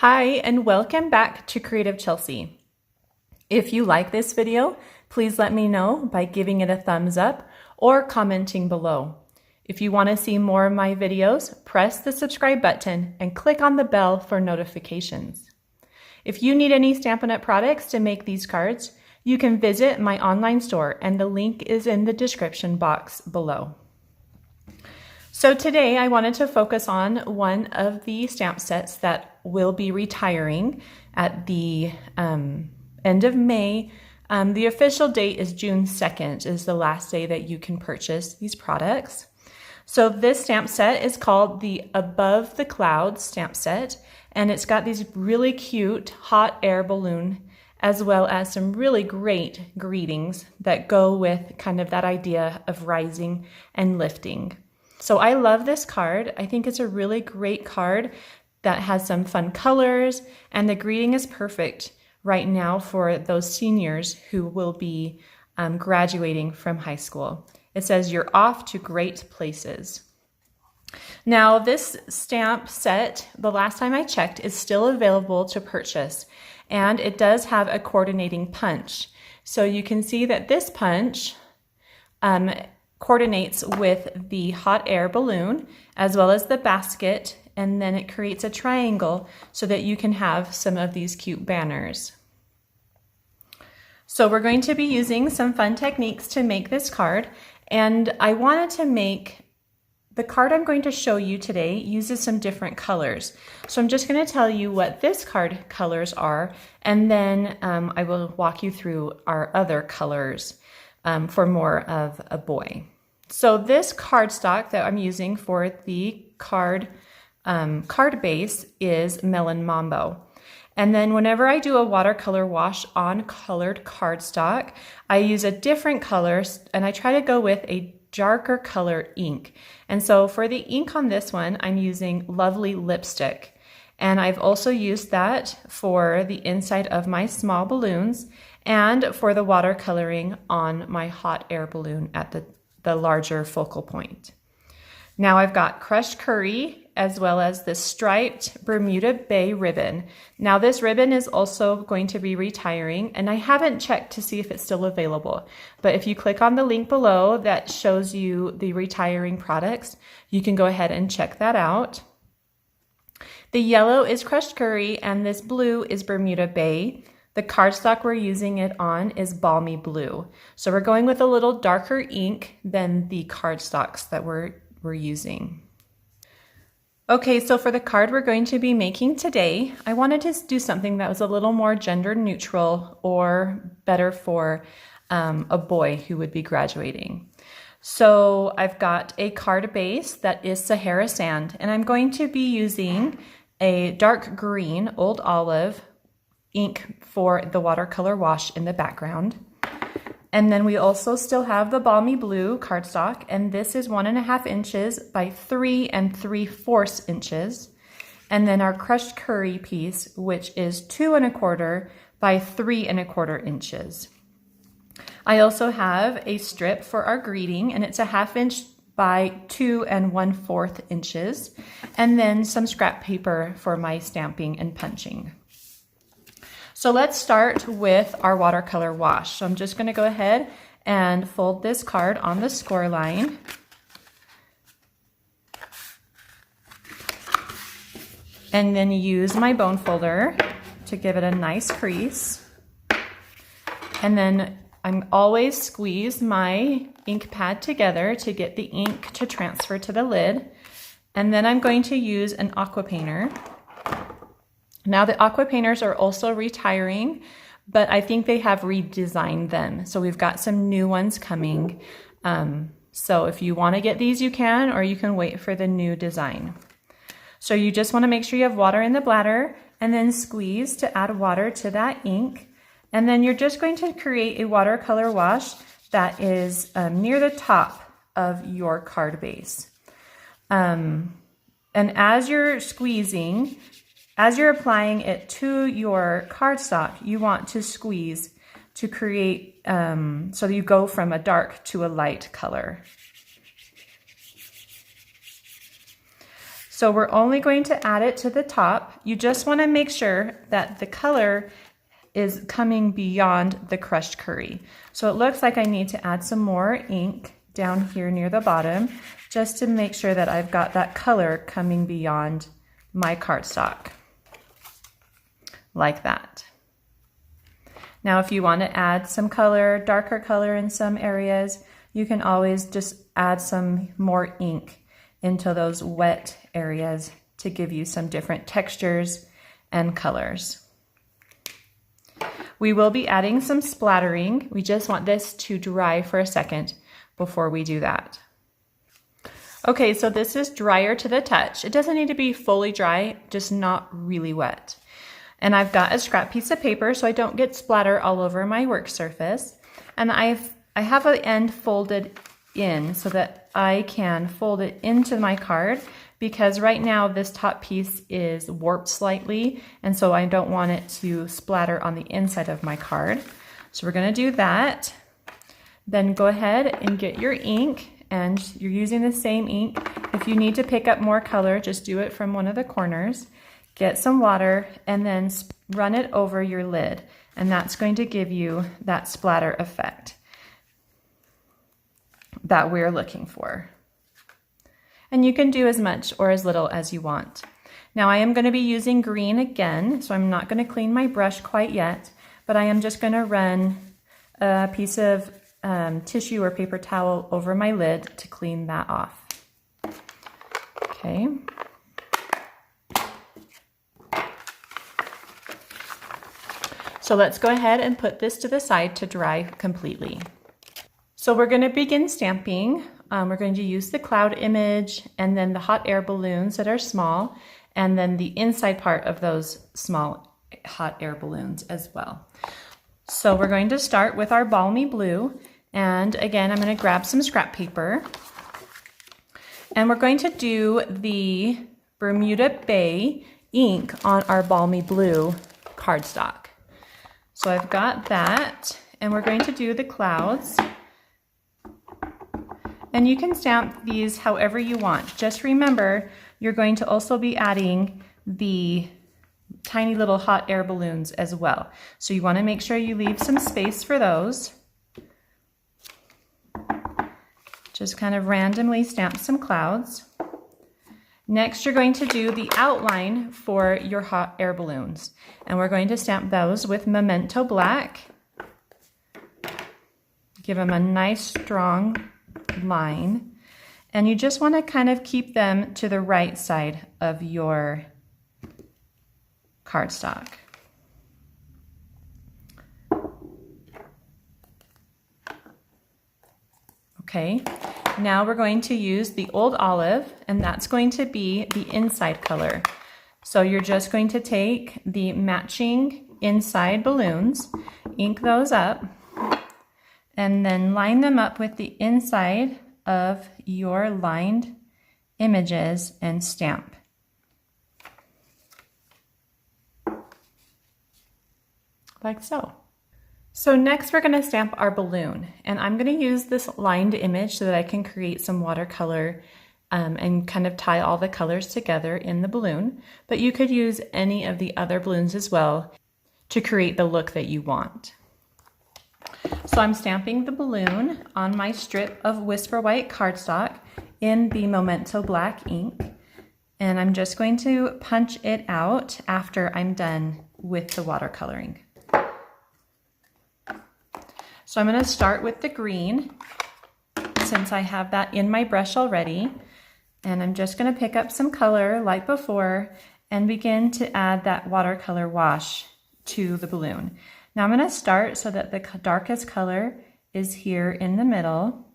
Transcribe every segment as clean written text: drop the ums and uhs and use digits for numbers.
Hi, and welcome back to Creative Chelsea. If you like this video, please let me know by giving it a thumbs up or commenting below. If you want to see more of my videos, press the subscribe button and click on the bell for notifications. If you need any Stampin' Up! Products to make these cards, you can visit my online store and the link is in the description box below. So today I wanted to focus on one of the stamp sets that will be retiring at the end of May. The official date is June 2nd is the last day that you can purchase these products. So this stamp set is called the Above the Clouds stamp set, and it's got these really cute hot air balloon as well as some really great greetings that go with kind of that idea of rising and lifting. So I love this card. I think it's a really great card that has some fun colors, and the greeting is perfect right now for those seniors who will be graduating from high school. It says, "You're off to great places." Now this stamp set, the last time I checked, is still available to purchase, and it does have a coordinating punch. So you can see that this punch coordinates with the hot air balloon as well as the basket, and then it creates a triangle so that you can have some of these cute banners. So we're going to be using some fun techniques to make this card, and I wanted to make the card I'm going to show you today uses some different colors. So I'm just going to tell you what this card colors are, and then I will walk you through our other colors for more of a boy. So this cardstock that I'm using for the card base is Melon Mambo. And then whenever I do a watercolor wash on colored cardstock, I use a different color and I try to go with a darker color ink. And so for the ink on this one, I'm using Lovely Lipstick. And I've also used that for the inside of my small balloons and for the watercoloring on my hot air balloon at the larger focal point. Now I've got crushed curry as well as this striped Bermuda Bay ribbon. Now this ribbon is also going to be retiring, and I haven't checked to see if it's still available. But if you click on the link below that shows you the retiring products, you can go ahead and check that out. The yellow is crushed curry and this blue is Bermuda Bay. The cardstock we're using it on is Balmy blue. So we're going with a little darker ink than the cardstocks that we're using. Okay, so for the card we're going to be making today, I wanted to do something that was a little more gender neutral or better for a boy who would be graduating. So I've got a card base that is Sahara Sand, and I'm going to be using a dark green Old Olive ink for the watercolor wash in the background. And then we also still have the Balmy blue cardstock, and this is 1.5 inches by 3 3/4 inches. And then our crushed curry piece, which is 2 1/4 by 3 1/4 inches. I also have a strip for our greeting, and it's 1/2 inch by 2 1/4 inches. And then some scrap paper for my stamping and punching. So let's start with our watercolor wash. So I'm just going to go ahead and fold this card on the score line. And then use my bone folder to give it a nice crease. And then I'm always squeeze my ink pad together to get the ink to transfer to the lid. And then I'm going to use an aqua painter. Now the aqua painters are also retiring, but I think they have redesigned them. So we've got some new ones coming. So if you want to get these, you can, or you can wait for the new design. So you just want to make sure you have water in the bladder and then squeeze to add water to that ink. And then you're just going to create a watercolor wash that is near the top of your card base. And as you're squeezing, as you're applying it to your cardstock, you want to squeeze to create, so you go from a dark to a light color. So we're only going to add it to the top. You just want to make sure that the color is coming beyond the crushed curry. So it looks like I need to add some more ink down here near the bottom, just to make sure that I've got that color coming beyond my cardstock, like that. Now, if you want to add some color, darker color in some areas, you can always just add some more ink into those wet areas to give you some different textures and colors. We will be adding some splattering. We just want this to dry for a second before we do that. Okay, so this is drier to the touch. It doesn't need to be fully dry, just not really wet. And I've got a scrap piece of paper so I don't get splatter all over my work surface. And I have an end folded in so that I can fold it into my card, because right now this top piece is warped slightly, and so I don't want it to splatter on the inside of my card. So we're gonna do that. Then go ahead and get your ink, and you're using the same ink. If you need to pick up more color, just do it from one of the corners. Get some water and then run it over your lid, and that's going to give you that splatter effect that we're looking for. And you can do as much or as little as you want. Now I am going to be using green again, so I'm not going to clean my brush quite yet, but I am just going to run a piece of tissue or paper towel over my lid to clean that off. Okay. So let's go ahead and put this to the side to dry completely. So we're going to begin stamping. We're going to use the cloud image and then the hot air balloons that are small, and then the inside part of those small hot air balloons as well. So we're going to start with our Balmy blue, and again I'm going to grab some scrap paper, and we're going to do the Bermuda Bay ink on our Balmy blue cardstock. So I've got that, and we're going to do the clouds. And you can stamp these however you want. Just remember, you're going to also be adding the tiny little hot air balloons as well. So you want to make sure you leave some space for those. Just kind of randomly stamp some clouds. Next, you're going to do the outline for your hot air balloons. And we're going to stamp those with Memento Black. Give them a nice strong line. And you just want to kind of keep them to the right side of your cardstock. Okay, now we're going to use the Old Olive, and that's going to be the inside color. So you're just going to take the matching inside balloons, ink those up, and then line them up with the inside of your lined images and stamp. Like so. So next we're going to stamp our balloon, and I'm going to use this lined image so that I can create some watercolor and kind of tie all the colors together in the balloon, but you could use any of the other balloons as well to create the look that you want. So I'm stamping the balloon on my strip of Whisper White cardstock in the Memento Black ink, and I'm just going to punch it out after I'm done with the watercoloring. So I'm going to start with the green, since I have that in my brush already, and I'm just going to pick up some color like before and begin to add that watercolor wash to the balloon. Now I'm going to start so that the darkest color is here in the middle,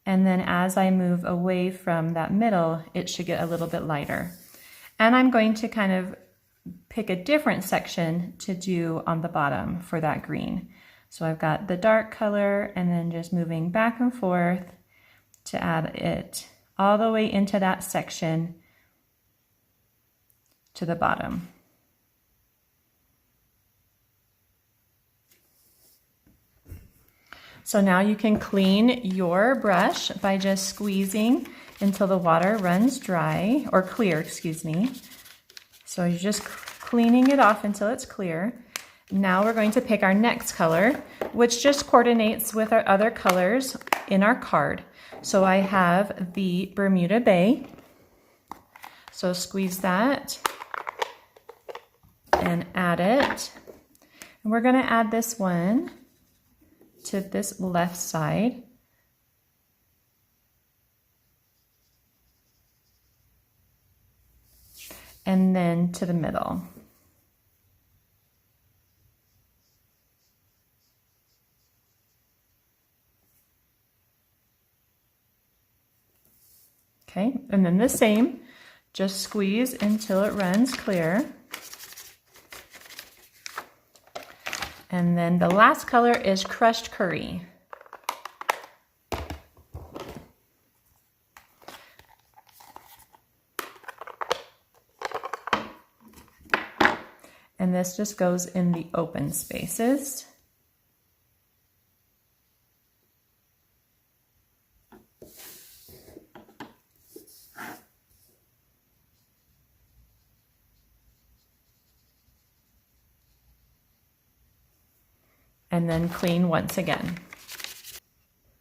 and then as I move away from that middle, it should get a little bit lighter. And I'm going to kind of pick a different section to do on the bottom for that green. So I've got the dark color and then just moving back and forth to add it all the way into that section to the bottom. So now you can clean your brush by just squeezing until the water runs dry, or clear, excuse me. So you're just cleaning it off until it's clear. Now we're going to pick our next color, which just coordinates with our other colors in our card. So I have the Bermuda Bay. So squeeze that and add it. And we're going to add this one to this left side. And then to the middle. Okay, and then the same, just squeeze until it runs clear. And then the last color is crushed curry. And this just goes in the open spaces. And then clean once again.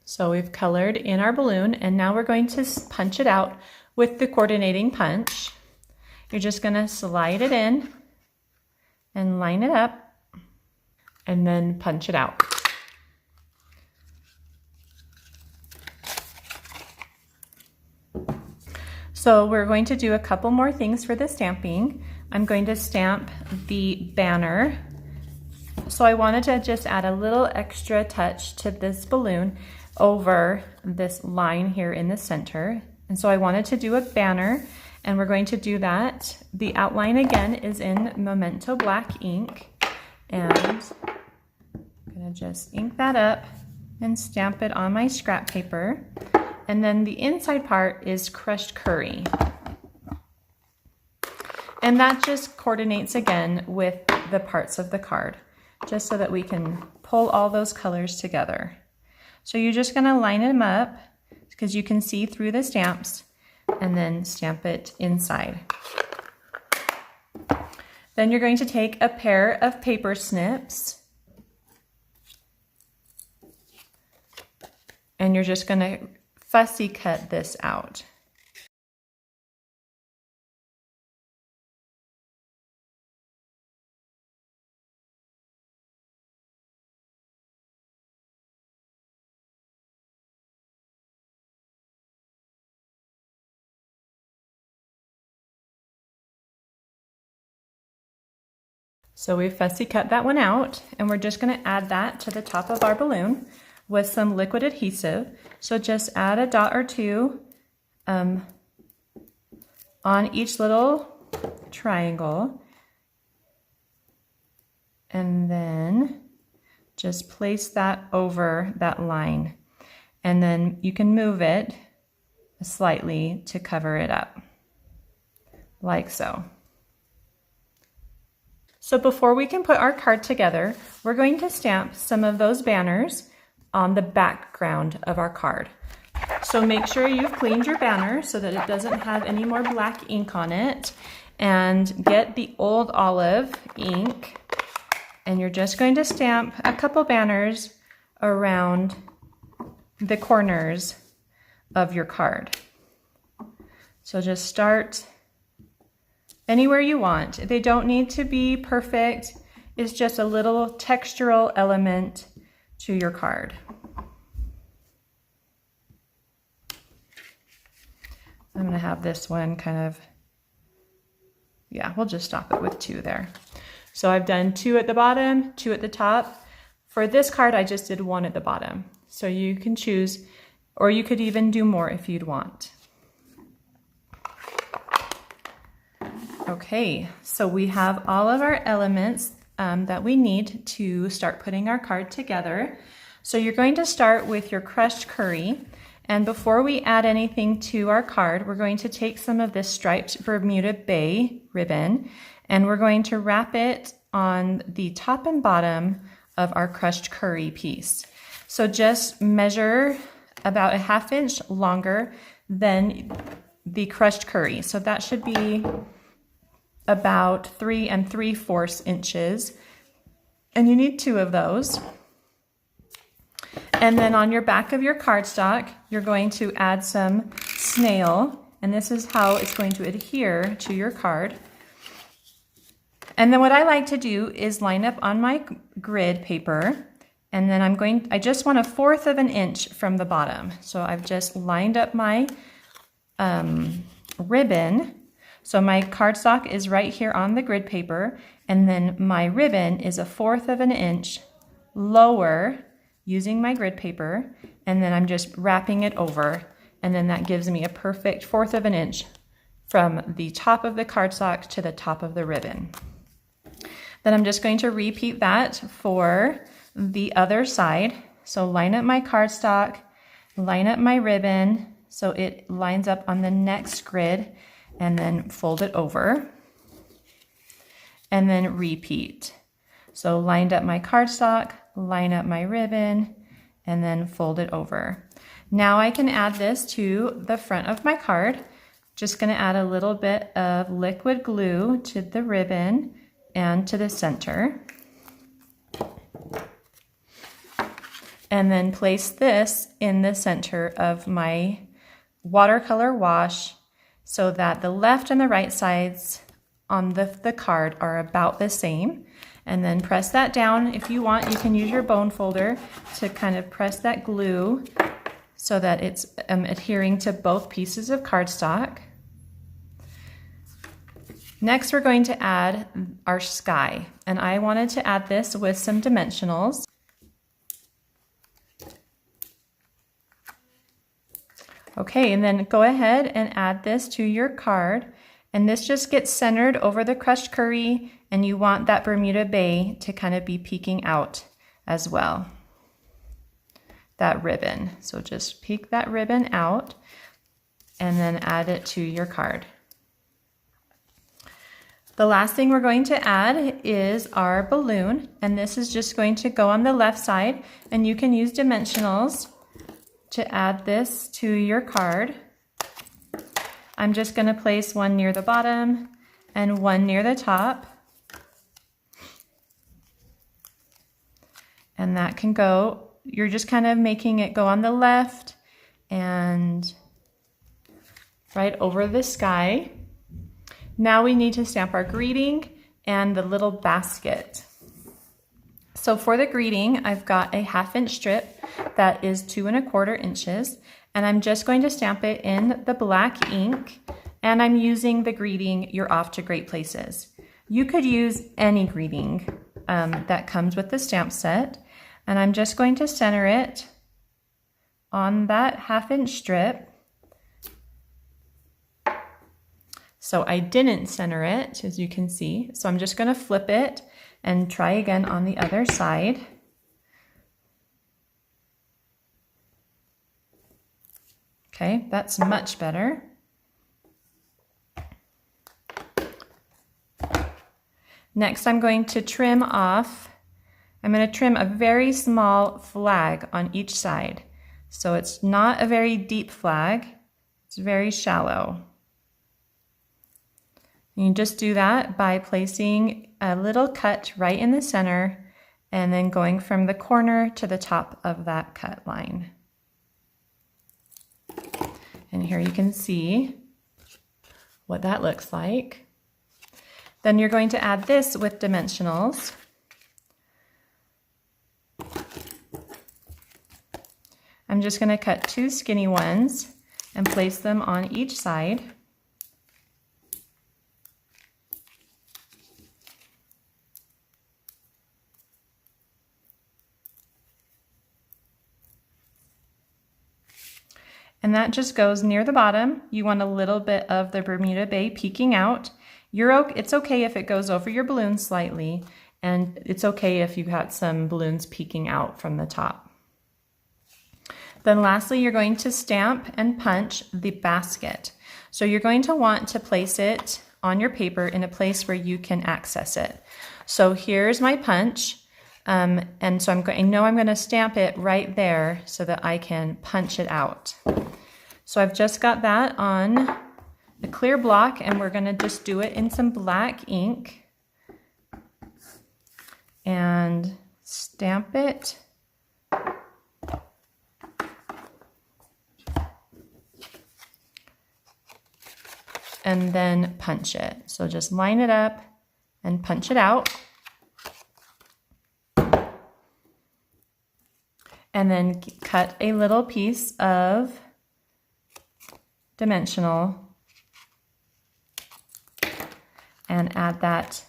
So we've colored in our balloon, and now we're going to punch it out with the coordinating punch. You're just going to slide it in and line it up and then punch it out. So we're going to do a couple more things for the stamping. I'm going to stamp the banner. So I wanted to just add a little extra touch to this balloon over this line here in the center. And so I wanted to do a banner, and we're going to do that. The outline again is in Memento black ink, and I'm gonna just ink that up and stamp it on my scrap paper. And then the inside part is crushed curry. And that just coordinates again with the parts of the card, just so that we can pull all those colors together. So you're just gonna line them up because you can see through the stamps, and then stamp it inside. Then you're going to take a pair of paper snips, and you're just gonna fussy cut this out. So we've fussy cut that one out, and we're just going to add that to the top of our balloon with some liquid adhesive. So just add a dot or two on each little triangle, and then just place that over that line, and then you can move it slightly to cover it up, like so. So before we can put our card together, we're going to stamp some of those banners on the background of our card. So make sure you've cleaned your banner so that it doesn't have any more black ink on it, and get the old olive ink, and you're just going to stamp a couple banners around the corners of your card. So just start anywhere you want. They don't need to be perfect. It's just a little textural element to your card. I'm gonna have this one kind of, yeah, we'll just stop it with 2 there. So I've done 2 at the bottom, 2 at the top. For this card, I just did 1 at the bottom. So you can choose, or you could even do more if you'd want. Okay, so we have all of our elements that we need to start putting our card together. So you're going to start with your crushed curry, and before we add anything to our card, we're going to take some of this striped Bermuda Bay ribbon, and we're going to wrap it on the top and bottom of our crushed curry piece. So just measure about a 1/2 inch longer then the crushed curry. So that should be about 3 3/4 inches. And you need 2 of those. And then on your back of your cardstock, you're going to add some snail. And this is how it's going to adhere to your card. And then what I like to do is line up on my grid paper, and then I just want 1/4 of an inch from the bottom. So I've just lined up my ribbon. So my cardstock is right here on the grid paper, and then my ribbon is 1/4 of an inch lower using my grid paper, and then I'm just wrapping it over, and then that gives me a perfect 1/4 of an inch from the top of the cardstock to the top of the ribbon. Then I'm just going to repeat that for the other side. So line up my cardstock, line up my ribbon so it lines up on the next grid, and then fold it over, and then repeat. So lined up my cardstock, line up my ribbon, and then fold it over. Now I can add this to the front of my card. Just gonna add a little bit of liquid glue to the ribbon and to the center. And then place this in the center of my watercolor wash so that the left and the right sides on the card are about the same. And then press that down. If you want, you can use your bone folder to kind of press that glue so that it's adhering to both pieces of cardstock. Next, we're going to add our sky, and I wanted to add this with some dimensionals. Okay, and then go ahead and add this to your card, and this just gets centered over the crushed curry, and you want that Bermuda Bay to kind of be peeking out as well, that ribbon. So just peek that ribbon out and then add it to your card. The last thing we're going to add is our balloon, and this is just going to go on the left side, and you can use dimensionals to add this to your card. I'm just going to place one near the bottom and one near the top, and that can go, you're just kind of making it go on the left and right over the sky. Now we need to stamp our greeting and the little basket. So for the greeting, I've got a 1/2 inch strip that is 2 1/4 inches, and I'm just going to stamp it in the black ink, and I'm using the greeting, "You're off to great places." You could use any greeting that comes with the stamp set, and I'm just going to center it on that 1/2 inch strip. So I didn't center it, as you can see. So I'm just going to flip it and try again on the other side. Okay, that's much better. Next, I'm going to trim off. I'm going to trim a very small flag on each side. So it's not a very deep flag. It's very shallow. You just do that by placing a little cut right in the center and then going from the corner to the top of that cut line. And here you can see what that looks like. Then you're going to add this with dimensionals. I'm just going to cut 2 skinny ones and place them on each side. And that just goes near the bottom. You want a little bit of the Bermuda Bay peeking out. It's okay if it goes over your balloon slightly, and it's okay if you've got some balloons peeking out from the top. Then lastly, you're going to stamp and punch the basket. So you're going to want to place it on your paper in a place where you can access it. So here's my punch. And so I know I'm going to stamp it right there so that I can punch it out. So I've just got that on the clear block, and we're going to just do it in some black ink and stamp it. And then punch it. So just line it up and punch it out. And then cut a little piece of dimensional and add that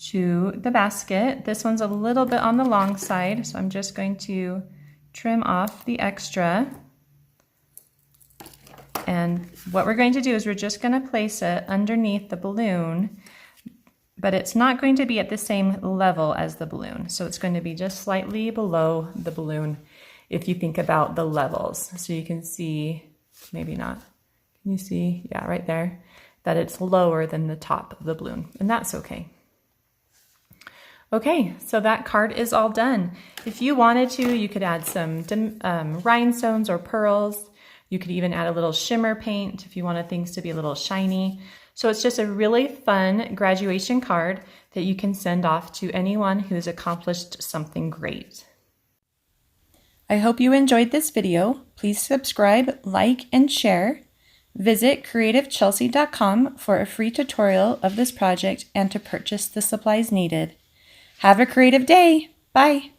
to the basket. This one's a little bit on the long side, so I'm just going to trim off the extra. And what we're going to do is we're just going to place it underneath the balloon, but it's not going to be at the same level as the balloon. So it's going to be just slightly below the balloon if you think about the levels. So you can see, maybe not, can you see? Yeah, right there, that it's lower than the top of the balloon, and that's okay. Okay, so that card is all done. If you wanted to, you could add some rhinestones or pearls. You could even add a little shimmer paint if you wanted things to be a little shiny. So it's just a really fun graduation card that you can send off to anyone who's accomplished something great. I hope you enjoyed this video. Please subscribe, like, and share. Visit creativechelsea.com for a free tutorial of this project and to purchase the supplies needed. Have a creative day. Bye.